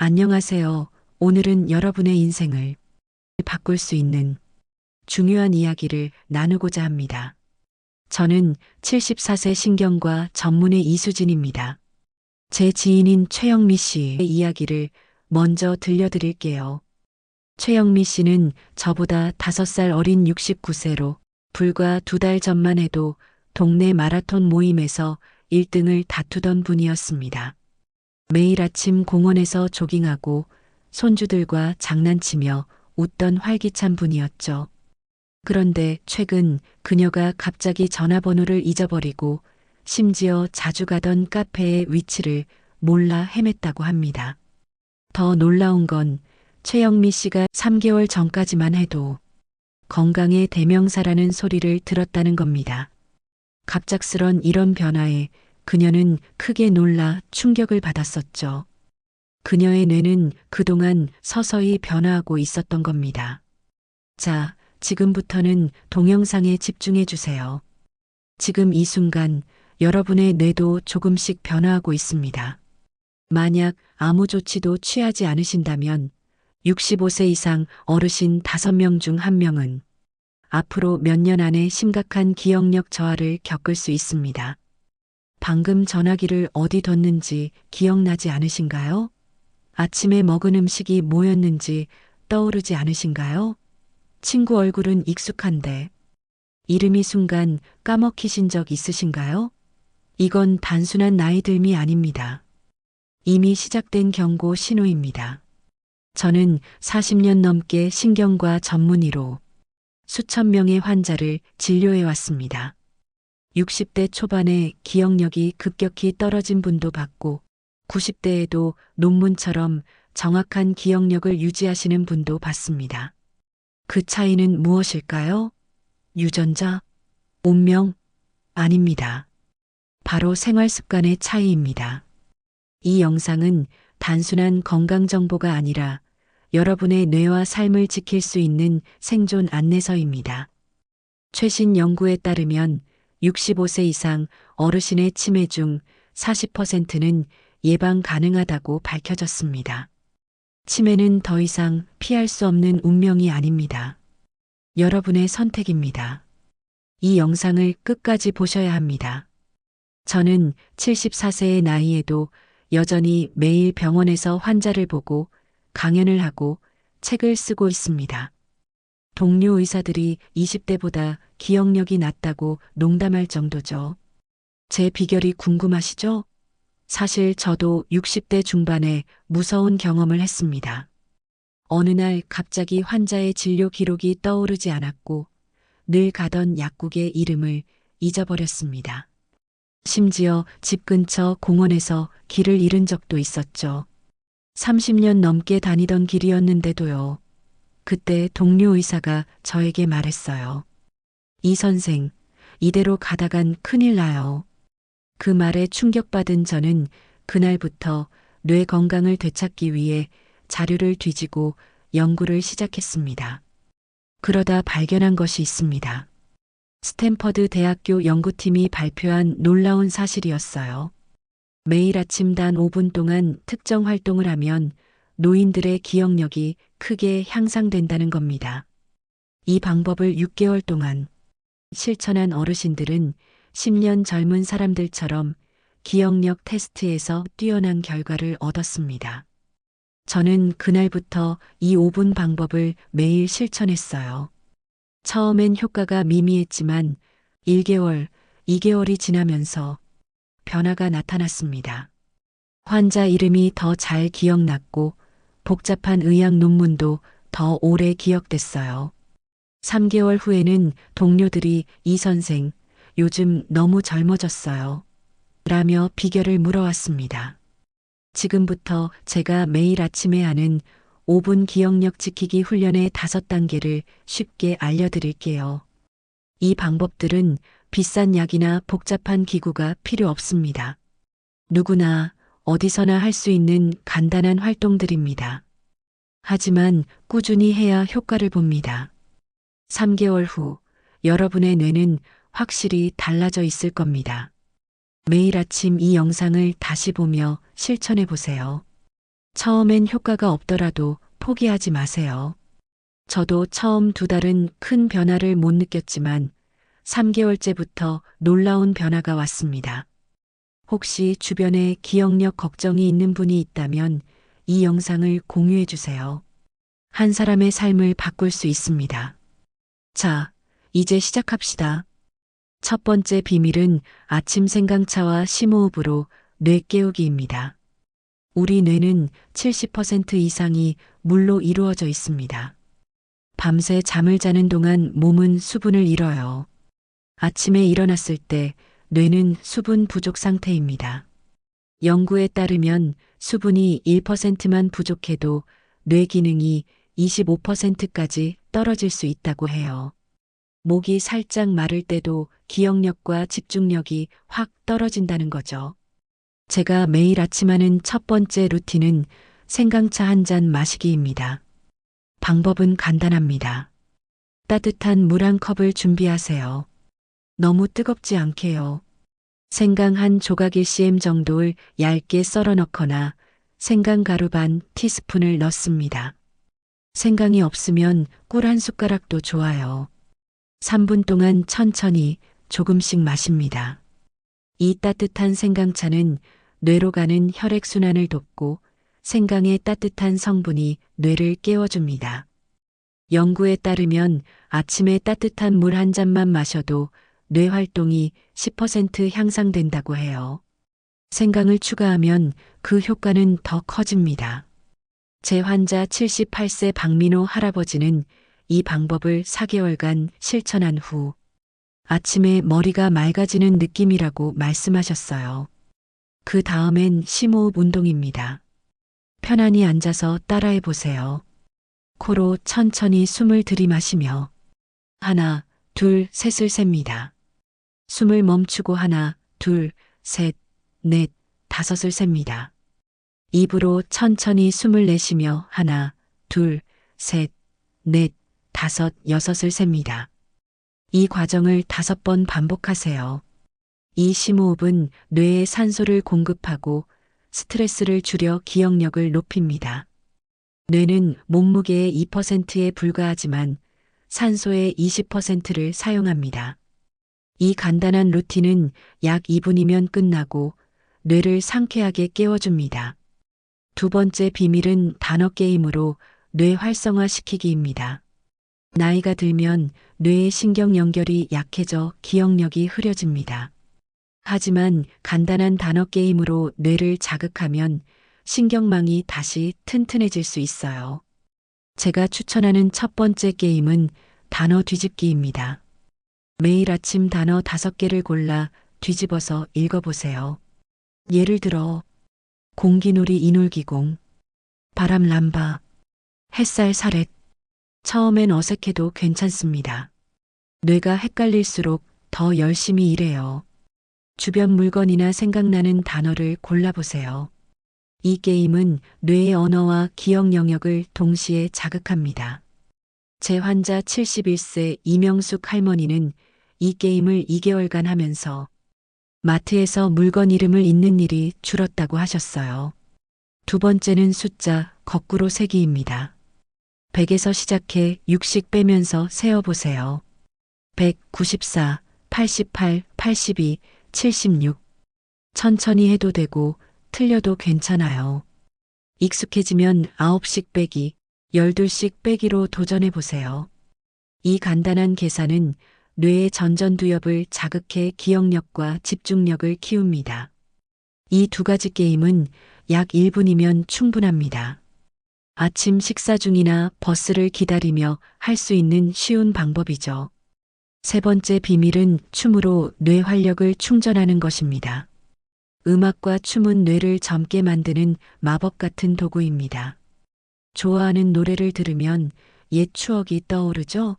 안녕하세요. 오늘은 여러분의 인생을 바꿀 수 있는 중요한 이야기를 나누고자 합니다. 저는 74세 신경과 전문의 이수진입니다. 제 지인인 최영미 씨의 이야기를 먼저 들려드릴게요. 최영미 씨는 저보다 5살 어린 69세로 불과 2달 전만 해도 동네 마라톤 모임에서 1등을 다투던 분이었습니다. 매일 아침 공원에서 조깅하고 손주들과 장난치며 웃던 활기찬 분이었죠. 그런데 최근 그녀가 갑자기 전화번호를 잊어버리고 심지어 자주 가던 카페의 위치를 몰라 헤맸다고 합니다. 더 놀라운 건 최영미 씨가 3개월 전까지만 해도 건강의 대명사라는 소리를 들었다는 겁니다. 갑작스런 이런 변화에 그녀는 크게 놀라 충격을 받았었죠. 그녀의 뇌는 그동안 서서히 변화하고 있었던 겁니다. 자, 지금부터는 동영상에 집중해 주세요. 지금 이 순간 여러분의 뇌도 조금씩 변화하고 있습니다. 만약 아무 조치도 취하지 않으신다면 65세 이상 어르신 5명 중 1명은 앞으로 몇 년 안에 심각한 기억력 저하를 겪을 수 있습니다. 방금 전화기를 어디 뒀는지 기억나지 않으신가요? 아침에 먹은 음식이 뭐였는지 떠오르지 않으신가요? 친구 얼굴은 익숙한데 이름이 순간 까먹히신 적 있으신가요? 이건 단순한 나이 듦이 아닙니다. 이미 시작된 경고 신호입니다. 저는 40년 넘게 신경과 전문의로 수천 명의 환자를 진료해 왔습니다. 60대 초반에 기억력이 급격히 떨어진 분도 봤고 90대에도 논문처럼 정확한 기억력을 유지하시는 분도 봤습니다. 그 차이는 무엇일까요? 유전자? 운명? 아닙니다. 바로 생활 습관의 차이입니다. 이 영상은 단순한 건강 정보가 아니라 여러분의 뇌와 삶을 지킬 수 있는 생존 안내서입니다. 최신 연구에 따르면 65세 이상 어르신의 치매 중 40%는 예방 가능하다고 밝혀졌습니다. 치매는 더 이상 피할 수 없는 운명이 아닙니다. 여러분의 선택입니다. 이 영상을 끝까지 보셔야 합니다. 저는 74세의 나이에도 여전히 매일 병원에서 환자를 보고 강연을 하고 책을 쓰고 있습니다. 동료 의사들이 20대보다 기억력이 낮다고 농담할 정도죠. 제 비결이 궁금하시죠? 사실 저도 60대 중반에 무서운 경험을 했습니다. 어느 날 갑자기 환자의 진료 기록이 떠오르지 않았고 늘 가던 약국의 이름을 잊어버렸습니다. 심지어 집 근처 공원에서 길을 잃은 적도 있었죠. 30년 넘게 다니던 길이었는데도요. 그때 동료 의사가 저에게 말했어요. 이 선생, 이대로 가다간 큰일 나요. 그 말에 충격받은 저는 그날부터 뇌 건강을 되찾기 위해 자료를 뒤지고 연구를 시작했습니다. 그러다 발견한 것이 있습니다. 스탠퍼드 대학교 연구팀이 발표한 놀라운 사실이었어요. 매일 아침 단 5분 동안 특정 활동을 하면 노인들의 기억력이 크게 향상된다는 겁니다. 이 방법을 6개월 동안 실천한 어르신들은 10년 젊은 사람들처럼 기억력 테스트에서 뛰어난 결과를 얻었습니다. 저는 그날부터 이 5분 방법을 매일 실천했어요. 처음엔 효과가 미미했지만 1개월, 2개월이 지나면서 변화가 나타났습니다. 환자 이름이 더 잘 기억났고 복잡한 의학 논문도 더 오래 기억됐어요. 3개월 후에는 동료들이 이 선생, 요즘 너무 젊어졌어요. 라며 비결을 물어왔습니다. 지금부터 제가 매일 아침에 하는 5분 기억력 지키기 훈련의 5단계를 쉽게 알려드릴게요. 이 방법들은 비싼 약이나 복잡한 기구가 필요 없습니다. 누구나 어디서나 할 수 있는 간단한 활동들입니다. 하지만 꾸준히 해야 효과를 봅니다. 3개월 후 여러분의 뇌는 확실히 달라져 있을 겁니다. 매일 아침 이 영상을 다시 보며 실천해 보세요. 처음엔 효과가 없더라도 포기하지 마세요. 저도 처음 2달은 큰 변화를 못 느꼈지만 3개월째부터 놀라운 변화가 왔습니다. 혹시 주변에 기억력 걱정이 있는 분이 있다면 이 영상을 공유해 주세요. 한 사람의 삶을 바꿀 수 있습니다. 자, 이제 시작합시다. 첫 번째 비밀은 아침 생강차와 심호흡으로 뇌 깨우기입니다. 우리 뇌는 70% 이상이 물로 이루어져 있습니다. 밤새 잠을 자는 동안 몸은 수분을 잃어요. 아침에 일어났을 때 뇌는 수분 부족 상태입니다. 연구에 따르면 수분이 1%만 부족해도 뇌 기능이 25%까지 떨어질 수 있다고 해요. 목이 살짝 마를 때도 기억력과 집중력이 확 떨어진다는 거죠. 제가 매일 아침 하는 첫 번째 루틴은 생강차 한 잔 마시기입니다. 방법은 간단합니다. 따뜻한 물 한 컵을 준비하세요. 너무 뜨겁지 않게요. 생강 한 조각 1cm 정도를 얇게 썰어 넣거나 생강 가루 반 티스푼을 넣습니다. 생강이 없으면 꿀 한 숟가락도 좋아요. 3분 동안 천천히 조금씩 마십니다. 이 따뜻한 생강차는 뇌로 가는 혈액순환을 돕고 생강의 따뜻한 성분이 뇌를 깨워줍니다. 연구에 따르면 아침에 따뜻한 물 한 잔만 마셔도 뇌 활동이 10% 향상된다고 해요. 생강을 추가하면 그 효과는 더 커집니다. 제 환자 78세 박민호 할아버지는 이 방법을 4개월간 실천한 후 아침에 머리가 맑아지는 느낌이라고 말씀하셨어요. 그 다음엔 심호흡 운동입니다. 편안히 앉아서 따라해 보세요. 코로 천천히 숨을 들이마시며 하나, 둘, 셋을 셉니다. 숨을 멈추고 하나, 둘, 셋, 넷, 다섯을 셉니다. 입으로 천천히 숨을 내쉬며 하나, 둘, 셋, 넷, 다섯, 여섯을 셉니다. 이 과정을 5번 반복하세요. 이 심호흡은 뇌에 산소를 공급하고 스트레스를 줄여 기억력을 높입니다. 뇌는 몸무게의 2%에 불과하지만 산소의 20%를 사용합니다. 이 간단한 루틴은 약 2분이면 끝나고 뇌를 상쾌하게 깨워줍니다. 두 번째 비밀은 단어 게임으로 뇌 활성화시키기입니다. 나이가 들면 뇌의 신경 연결이 약해져 기억력이 흐려집니다. 하지만 간단한 단어 게임으로 뇌를 자극하면 신경망이 다시 튼튼해질 수 있어요. 제가 추천하는 첫 번째 게임은 단어 뒤집기입니다. 매일 아침 단어 5개를 골라 뒤집어서 읽어보세요. 예를 들어 공기놀이 이놀기공, 바람 람바, 햇살 사렛. 처음엔 어색해도 괜찮습니다. 뇌가 헷갈릴수록 더 열심히 일해요. 주변 물건이나 생각나는 단어를 골라보세요. 이 게임은 뇌의 언어와 기억 영역을 동시에 자극합니다. 제 환자 71세 이명숙 할머니는 이 게임을 2개월간 하면서 마트에서 물건 이름을 읽는 일이 줄었다고 하셨어요. 두 번째는 숫자 거꾸로 세기입니다. 100에서 시작해 60 빼면서 세어보세요. 100, 94, 88, 82, 76. 천천히 해도 되고 틀려도 괜찮아요. 익숙해지면 9씩 빼기, 12씩 빼기로 도전해보세요. 이 간단한 계산은 뇌의 전전두엽을 자극해 기억력과 집중력을 키웁니다. 이 2가지 게임은 약 1분이면 충분합니다. 아침 식사 중이나 버스를 기다리며 할 수 있는 쉬운 방법이죠. 세 번째 비밀은 춤으로 뇌 활력을 충전하는 것입니다. 음악과 춤은 뇌를 젊게 만드는 마법 같은 도구입니다. 좋아하는 노래를 들으면 옛 추억이 떠오르죠?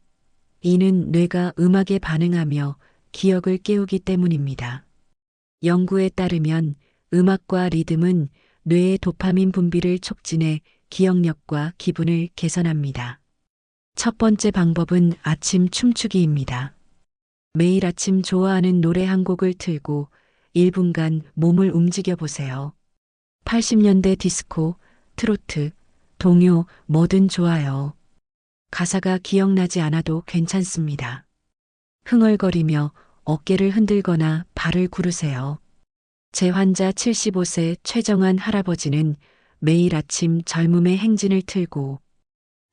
이는 뇌가 음악에 반응하며 기억을 깨우기 때문입니다. 연구에 따르면 음악과 리듬은 뇌의 도파민 분비를 촉진해 기억력과 기분을 개선합니다. 첫 번째 방법은 아침 춤추기입니다. 매일 아침 좋아하는 노래 한 곡을 틀고 1분간 몸을 움직여 보세요. 80년대 디스코, 트로트, 동요, 뭐든 좋아요. 가사가 기억나지 않아도 괜찮습니다. 흥얼거리며 어깨를 흔들거나 발을 구르세요. 제 환자 75세 최정환 할아버지는 매일 아침 젊음의 행진을 틀고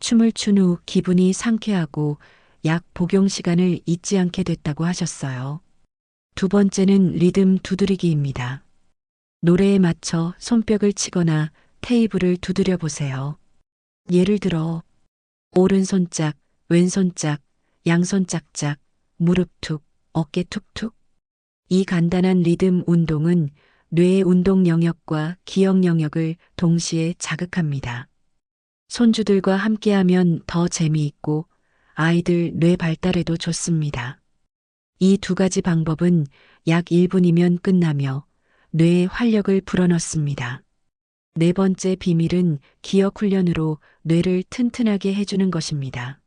춤을 춘 후 기분이 상쾌하고 약 복용 시간을 잊지 않게 됐다고 하셨어요. 두 번째는 리듬 두드리기입니다. 노래에 맞춰 손뼉을 치거나 테이블을 두드려 보세요. 예를 들어 오른손 짝, 왼손 짝, 양손 짝짝, 무릎 툭, 어깨 툭툭. 이 간단한 리듬 운동은 뇌의 운동 영역과 기억 영역을 동시에 자극합니다. 손주들과 함께하면 더 재미있고 아이들 뇌 발달에도 좋습니다. 이 두 가지 방법은 약 1분이면 끝나며 뇌에 활력을 불어넣습니다. 네 번째 비밀은 기억 훈련으로 뇌를 튼튼하게 해주는 것입니다.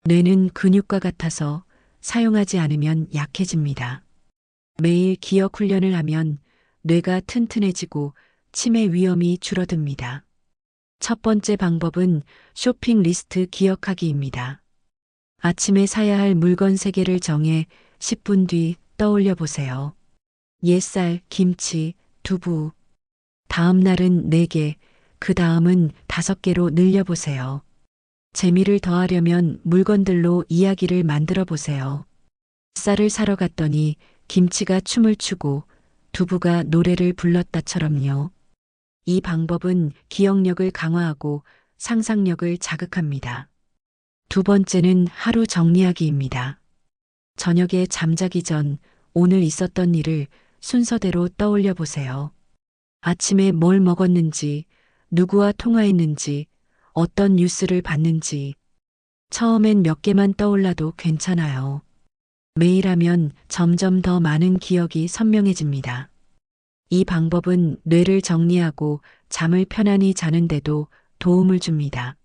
뇌는 근육과 같아서 사용하지 않으면 약해집니다. 매일 기억 훈련을 하면 뇌가 튼튼해지고 치매 위험이 줄어듭니다. 첫 번째 방법은 쇼핑 리스트 기억하기입니다. 아침에 사야 할 물건 3개를 정해 10분 뒤 떠올려 보세요. 옛쌀, 김치, 두부. 다음 날은 4개, 그 다음은 5개로 늘려보세요. 재미를 더하려면 물건들로 이야기를 만들어 보세요. 쌀을 사러 갔더니 김치가 춤을 추고 두부가 노래를 불렀다처럼요. 이 방법은 기억력을 강화하고 상상력을 자극합니다. 두 번째는 하루 정리하기입니다. 저녁에 잠자기 전 오늘 있었던 일을 순서대로 떠올려 보세요. 아침에 뭘 먹었는지, 누구와 통화했는지, 어떤 뉴스를 봤는지. 처음엔 몇 개만 떠올라도 괜찮아요. 매일 하면 점점 더 많은 기억이 선명해집니다. 이 방법은 뇌를 정리하고 잠을 편안히 자는데도 도움을 줍니다.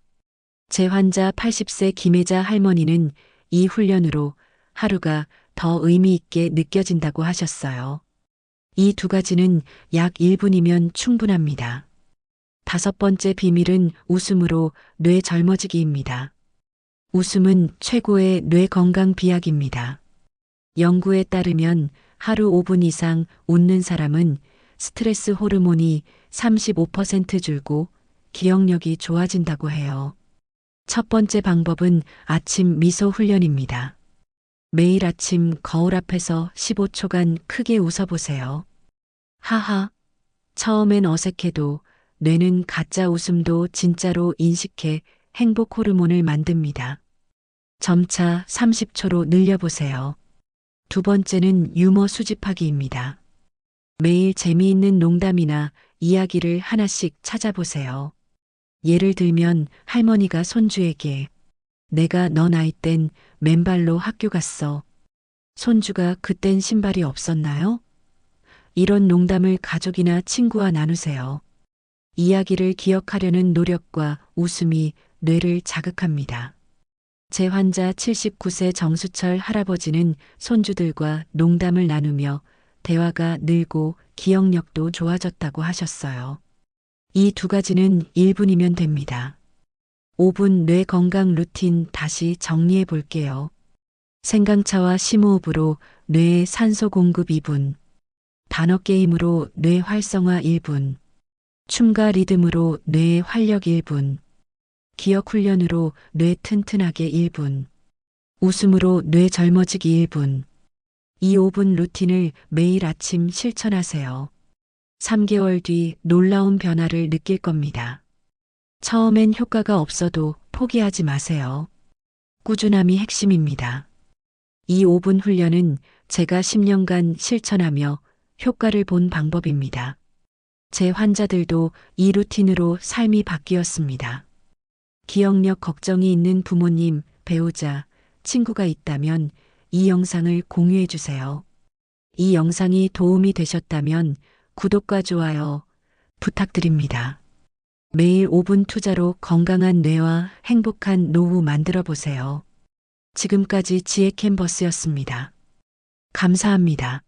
제 환자 80세 김혜자 할머니는 이 훈련으로 하루가 더 의미 있게 느껴진다고 하셨어요. 이 두 가지는 약 1분이면 충분합니다. 다섯 번째 비밀은 웃음으로 뇌 젊어지기입니다. 웃음은 최고의 뇌 건강 비약입니다. 연구에 따르면 하루 5분 이상 웃는 사람은 스트레스 호르몬이 35% 줄고 기억력이 좋아진다고 해요. 첫 번째 방법은 아침 미소 훈련입니다. 매일 아침 거울 앞에서 15초간 크게 웃어보세요. 하하. 처음엔 어색해도 뇌는 가짜 웃음도 진짜로 인식해 행복 호르몬을 만듭니다. 점차 30초로 늘려보세요. 두 번째는 유머 수집하기입니다. 매일 재미있는 농담이나 이야기를 하나씩 찾아보세요. 예를 들면 할머니가 손주에게 내가 너 나이 땐 맨발로 학교 갔어. 손주가 그땐 신발이 없었나요? 이런 농담을 가족이나 친구와 나누세요. 이야기를 기억하려는 노력과 웃음이 뇌를 자극합니다. 제 환자 79세 정수철 할아버지는 손주들과 농담을 나누며 대화가 늘고 기억력도 좋아졌다고 하셨어요. 이 두 가지는 1분이면 됩니다. 5분 뇌 건강 루틴 다시 정리해 볼게요. 생강차와 심호흡으로 뇌에 산소 공급 2분, 단어 게임으로 뇌 활성화 1분, 춤과 리듬으로 뇌의 활력 1분, 기억 훈련으로 뇌 튼튼하게 1분, 웃음으로 뇌 젊어지기 1분. 이 5분 루틴을 매일 아침 실천하세요. 3개월 뒤 놀라운 변화를 느낄 겁니다. 처음엔 효과가 없어도 포기하지 마세요. 꾸준함이 핵심입니다. 이 5분 훈련은 제가 10년간 실천하며 효과를 본 방법입니다. 제 환자들도 이 루틴으로 삶이 바뀌었습니다. 기억력 걱정이 있는 부모님, 배우자, 친구가 있다면 이 영상을 공유해 주세요. 이 영상이 도움이 되셨다면 구독과 좋아요 부탁드립니다. 매일 5분 투자로 건강한 뇌와 행복한 노후 만들어 보세요. 지금까지 지혜 캔버스였습니다. 감사합니다.